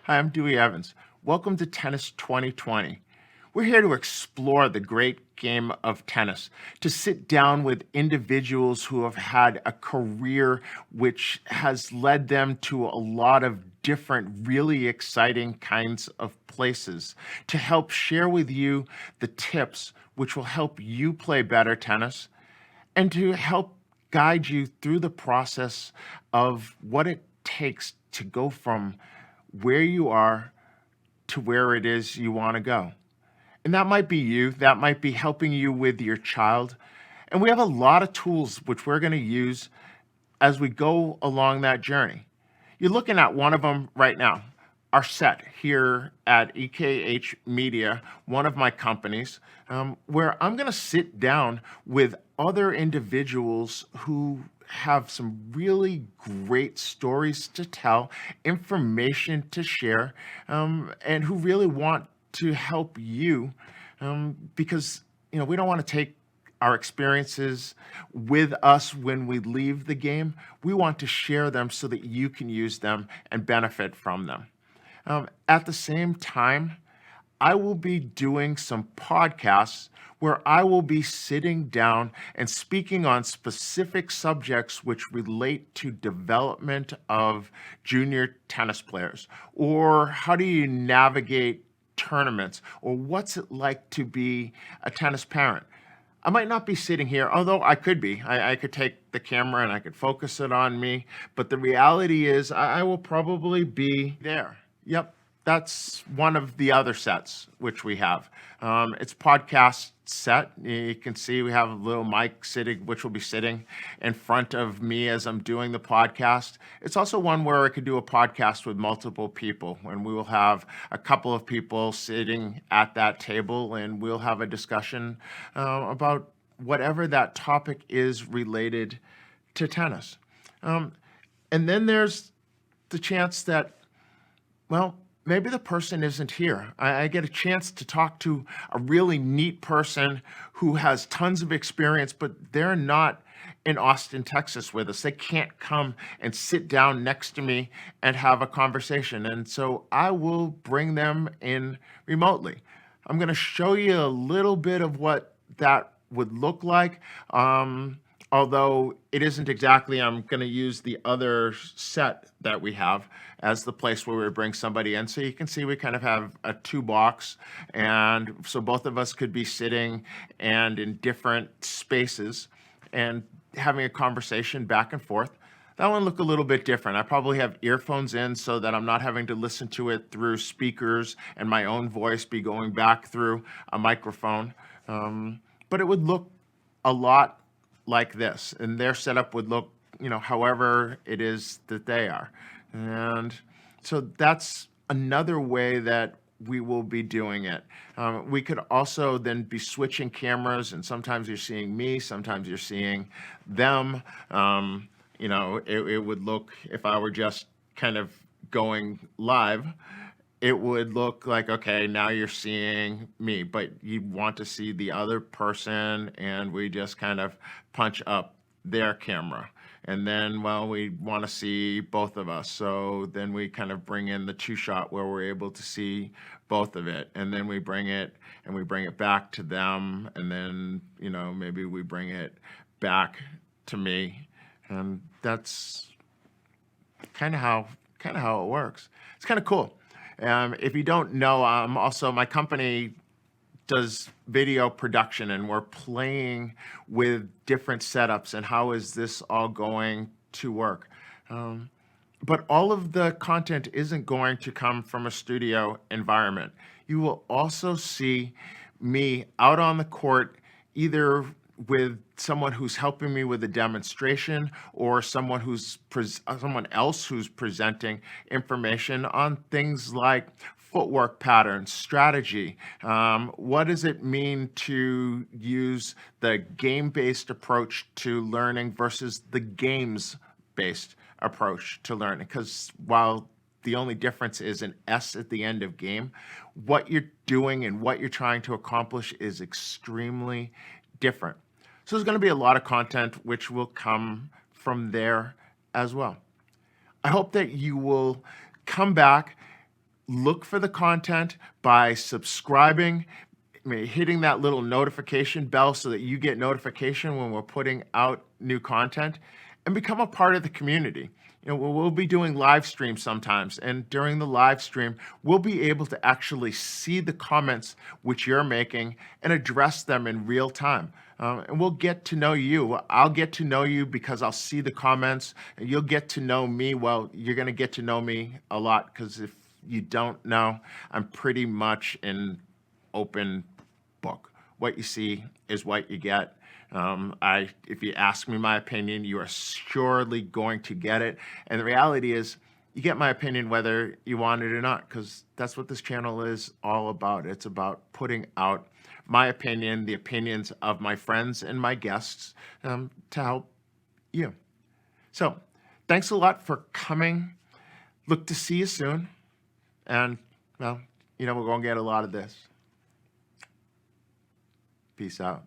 Hi, I'm Dewey Evans. Welcome to Tennis 2020. We're here to explore the great game of tennis, to sit down with individuals who have had a career which has led them to a lot of different, really exciting kinds of places, to help share with you the tips which will help you play better tennis and to help guide you through the process of what it takes to go from where you are to where it is you want to go. And that might be you, that might be helping you with your child. And we have a lot of tools which we're going to use as we go along that journey. You're looking at one of them right now, our set here at EKH Media, one of my companies, where I'm going to sit down with other individuals who have some really great stories to tell, information to share, and who really want to help you because we don't want to take our experiences with us when we leave the game. We want to share them so that you can use them and benefit from them. At the same time, I will be doing some podcasts where I will be sitting down and speaking on specific subjects which relate to development of junior tennis players, or how do you navigate tournaments, or what's it like to be a tennis parent. I might not be sitting here, although I could be. I could take the camera and I could focus it on me. But the reality is, I will probably be there. Yep, that's one of the other sets which we have. It's podcast set. You can see we have a little mic sitting, which will be sitting in front of me as I'm doing the podcast. It's also one where I could do a podcast with multiple people, and we will have a couple of people sitting at that table, and we'll have a discussion about whatever that topic is related to tennis. And then there's the chance that, well, maybe the person isn't here. I get a chance to talk to a really neat person who has tons of experience, but they're not in Austin, Texas with us. They can't come and sit down next to me and have a conversation. And so I will bring them in remotely. I'm going to show you a little bit of what that would look like. Although it isn't exactly, I'm going to use the other set that we have as the place where we bring somebody in. So you can see we kind of have a two box. And so both of us could be sitting and in different spaces and having a conversation back and forth. That one look a little bit different. I probably have earphones in so that I'm not having to listen to it through speakers and my own voice be going back through a microphone. But it would look a lot like this, and their setup would look, however it is that they are. And so that's another way that we will be doing it. We could also then be switching cameras, and sometimes you're seeing me, sometimes you're seeing them. It would look, if I were just kind of going live, it would look like, okay, now you're seeing me, but you want to see the other person, and we just kind of punch up their camera. And then, well, we want to see both of us. So then we kind of bring in the two shot where we're able to see both of it. And then we bring it back to them. And then, maybe we bring it back to me. And that's kind of how it works. It's kind of cool. If you don't know, also my company does video production, and we're playing with different setups and how is this all going to work. But all of the content isn't going to come from a studio environment. You will also see me out on the court, either with someone who's helping me with a demonstration or someone else who's presenting information on things like footwork patterns, strategy. What does it mean to use the game-based approach to learning versus the games-based approach to learning? Because while the only difference is an S at the end of game, what you're doing and what you're trying to accomplish is extremely different. So there's going to be a lot of content which will come from there as well. I hope that you will come back look for the content by subscribing, hitting that little notification bell so that you get notification when we're putting out new content, and become a part of the community. We'll be doing live streams sometimes, and during the live stream, we'll be able to actually see the comments which you're making and address them in real time. And we'll get to know you. I'll get to know you because I'll see the comments, and you'll get to know me. Well, you're going to get to know me a lot, because if you don't know, I'm pretty much an open book. What you see is what you get. If you ask me my opinion, you are surely going to get it. And the reality is, you get my opinion whether you want it or not, because that's what this channel is all about. It's about putting out my opinion, the opinions of my friends and my guests, to help you. So thanks a lot for coming. Look to see you soon. And, well, we're going to get a lot of this. Peace out.